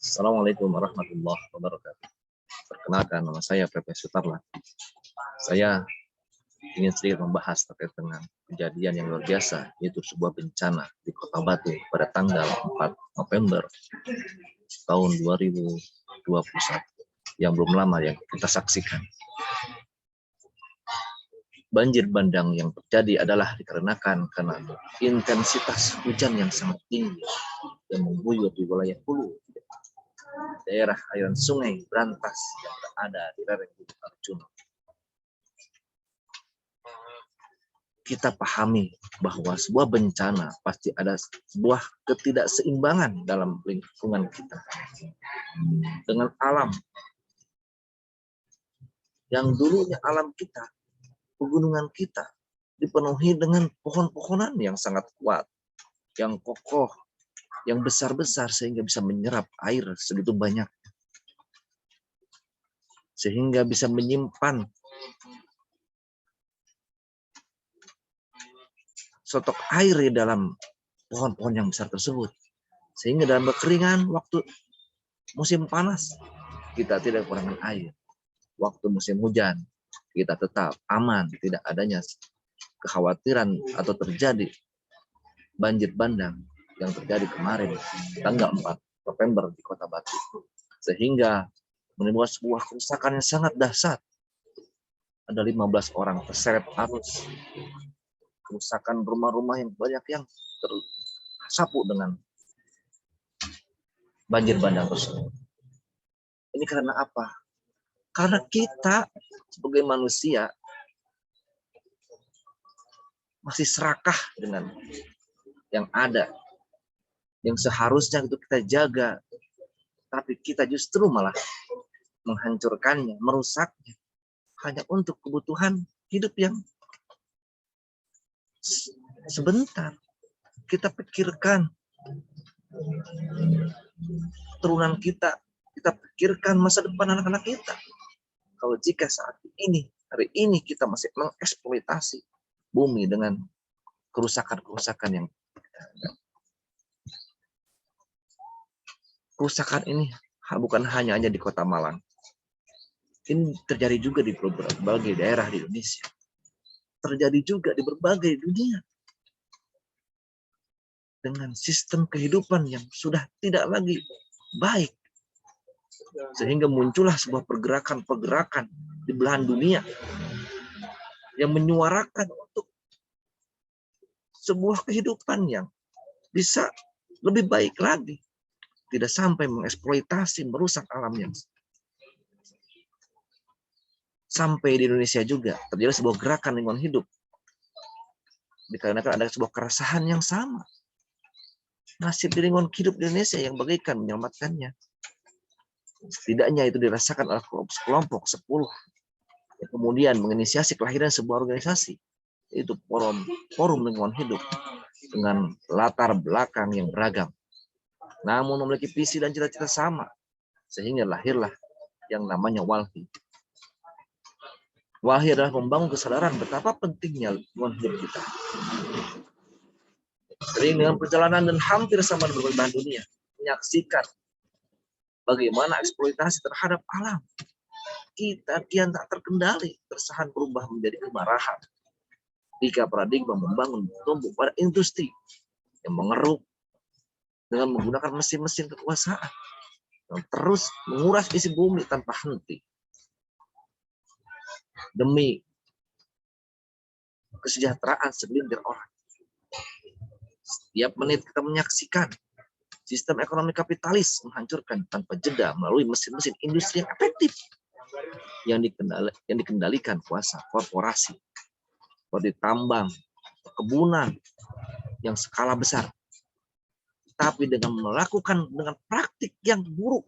Assalamualaikum warahmatullahi wabarakatuh. Perkenalkan, nama saya Pepe Sutarlan. Saya ingin sedikit membahas terkait dengan kejadian yang luar biasa, yaitu sebuah bencana di Kota Batu pada tanggal 4 November tahun 2021 yang belum lama yang kita saksikan. Banjir bandang yang terjadi adalah dikarenakan karena intensitas hujan yang sangat tinggi yang mengguyur di wilayah hulu daerah aliran sungai Brantas yang berada di lereng Gunung Arjuna. Kita pahami bahwa sebuah bencana pasti ada sebuah ketidakseimbangan dalam lingkungan kita dengan alam. Yang dulunya alam kita, pegunungan kita dipenuhi dengan pohon-pohonan yang sangat kuat, yang kokoh, yang besar-besar sehingga bisa menyerap air segitu banyak. Sehingga bisa menyimpan stok air di dalam pohon-pohon yang besar tersebut. Sehingga dalam kekeringan waktu musim panas, kita tidak kekurangan air. Waktu musim hujan, kita tetap aman, tidak adanya kekhawatiran atau terjadi banjir bandang yang terjadi kemarin tanggal 4 November di Kota Batu, sehingga menimbulkan sebuah kerusakan yang sangat dahsyat. Ada 15 orang terseret arus, kerusakan rumah-rumah yang banyak yang tersapu dengan banjir bandang tersebut. Ini karena apa? Karena kita sebagai manusia masih serakah dengan yang ada, yang seharusnya itu kita jaga, tapi kita justru malah menghancurkannya, merusaknya, hanya untuk kebutuhan hidup yang sebentar. Kita pikirkan turunan kita pikirkan masa depan anak-anak kita. Kalau jika saat ini, hari ini kita masih mengeksploitasi bumi dengan kerusakan-kerusakan yang kerusakan ini bukan hanya di Kota Malang. Ini terjadi juga di berbagai daerah di Indonesia. Terjadi juga di berbagai dunia. Dengan sistem kehidupan yang sudah tidak lagi baik. Sehingga muncullah sebuah pergerakan-pergerakan di belahan dunia yang menyuarakan untuk sebuah kehidupan yang bisa lebih baik lagi. Tidak sampai mengeksploitasi, merusak alam yang sampai di Indonesia juga terjadi sebuah gerakan lingkungan hidup. Dikarenakan ada sebuah keresahan yang sama. Nasib di lingkungan hidup di Indonesia yang bagaikan menyelamatkannya. Setidaknya itu dirasakan oleh kelompok 10 yang kemudian menginisiasi kelahiran sebuah organisasi, yaitu forum lingkungan hidup dengan latar belakang yang beragam, namun memiliki visi dan cita-cita sama, sehingga lahirlah yang namanya WALHI. WALHI adalah membangun kesadaran betapa pentingnya lingkungan hidup kita. Sering dengan perjalanan dan hampir sama dengan belahan dunia, menyaksikan bagaimana eksploitasi terhadap alam. Kita kian tak terkendali, tersahan berubah menjadi kemarahan. Jika paradigma membangun tumbuh pada industri yang mengeruk dengan menggunakan mesin-mesin kekuasaan yang terus menguras isi bumi tanpa henti demi kesejahteraan segelintir orang. Setiap menit kita menyaksikan sistem ekonomi kapitalis menghancurkan tanpa jeda melalui mesin-mesin industri yang efektif yang dikendalikan kuasa korporasi, seperti tambang, perkebunan yang skala besar. Tapi dengan melakukan dengan praktik yang buruk,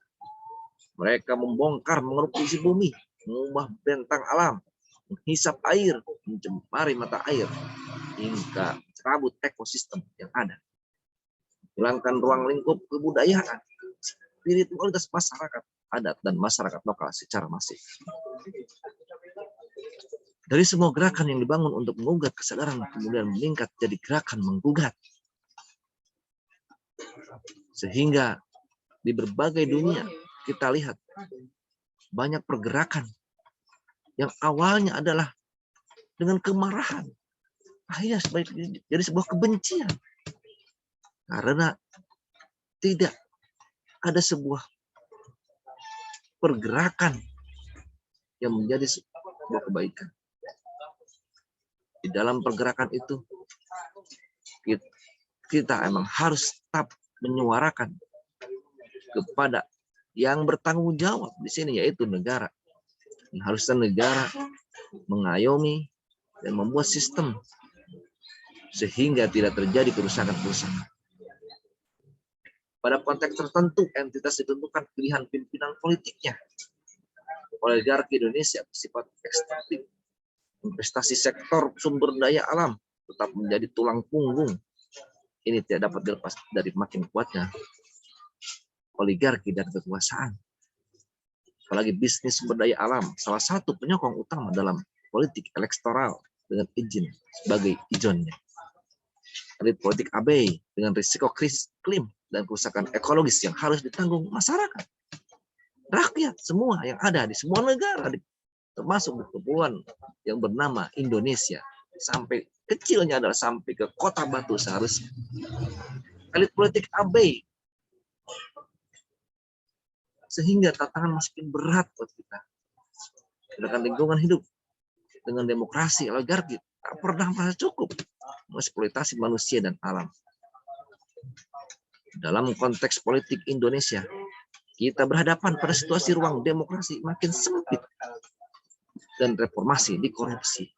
mereka membongkar, mengeruk isi bumi, mengubah bentang alam, menghisap air, mencemari mata air, hingga cabut ekosistem yang ada. Hilangkan ruang lingkup kebudayaan, spiritualitas masyarakat adat dan masyarakat lokal secara masif. Dari semua gerakan yang dibangun untuk menggugat kesadaran, kemudian meningkat jadi gerakan menggugat. Sehingga di berbagai dunia kita lihat banyak pergerakan yang awalnya adalah dengan kemarahan, akhirnya jadi sebuah kebencian karena tidak ada sebuah pergerakan yang menjadi sebuah kebaikan. Di dalam pergerakan itu kita emang harus tetap menyuarakan kepada yang bertanggung jawab di sini, yaitu negara. Harusnya negara mengayomi dan membuat sistem sehingga tidak terjadi kerusakan-kerusakan. Pada konteks tertentu, entitas ditentukan pilihan pimpinan politiknya. Oligarki Indonesia bersifat ekstraktif. Investasi sektor sumber daya alam tetap menjadi tulang punggung. Ini tidak dapat dilepas dari makin kuatnya oligarki dan kekuasaan. Apalagi bisnis sumber daya alam, salah satu penyokong utama dalam politik elektoral dengan izin sebagai ijonnya. Elit politik abai dengan risiko krisis iklim dan kerusakan ekologis yang harus ditanggung masyarakat. Rakyat semua yang ada di semua negara, termasuk kepulauan yang bernama Indonesia, sampai kecilnya adalah sampai ke Kota Batu seharusnya. Elit politik abai, sehingga tantangan makin berat buat kita. Dengan lingkungan hidup, dengan demokrasi, oligarki tak pernah merasa cukup mengeksploitasi manusia dan alam. Dalam konteks politik Indonesia, kita berhadapan pada situasi ruang demokrasi makin sempit dan reformasi di korupsi.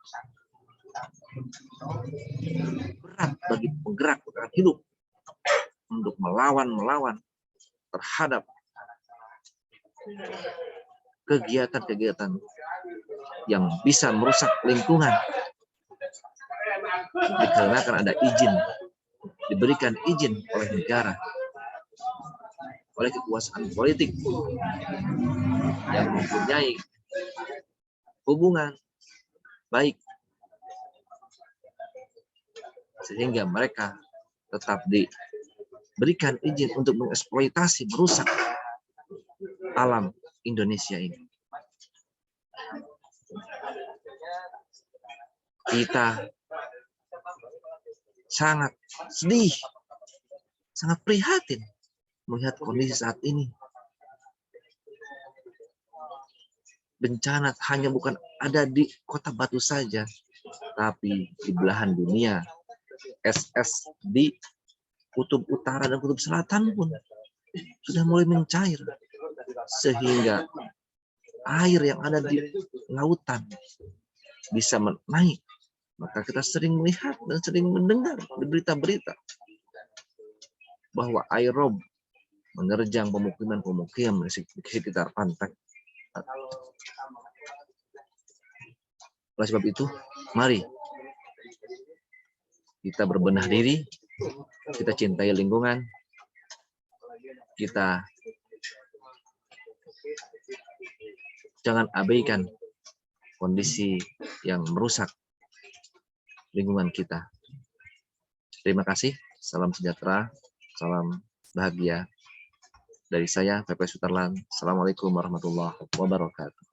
Berat bagi penggerak hidup untuk melawan terhadap kegiatan-kegiatan yang bisa merusak lingkungan, dikarenakan ada izin, diberikan izin oleh negara, oleh kekuasaan politik yang mempunyai hubungan baik, sehingga mereka tetap diberikan izin untuk mengeksploitasi, merusak alam Indonesia ini. Kita sangat sedih, sangat prihatin melihat kondisi saat ini. Bencana hanya bukan ada di Kota Batu saja, tapi di belahan dunia. SS di kutub utara dan kutub selatan pun sudah mulai mencair, sehingga air yang ada di lautan bisa naik. Maka kita sering melihat dan sering mendengar di berita-berita bahwa air rob menerjang pemukiman-pemukiman di sekitar pantai. Oleh sebab itu, mari kita berbenah diri, kita cintai lingkungan, kita jangan abaikan kondisi yang merusak lingkungan kita. Terima kasih, salam sejahtera, salam bahagia. Dari saya, Pepe Sutarlan. Assalamualaikum warahmatullahi wabarakatuh.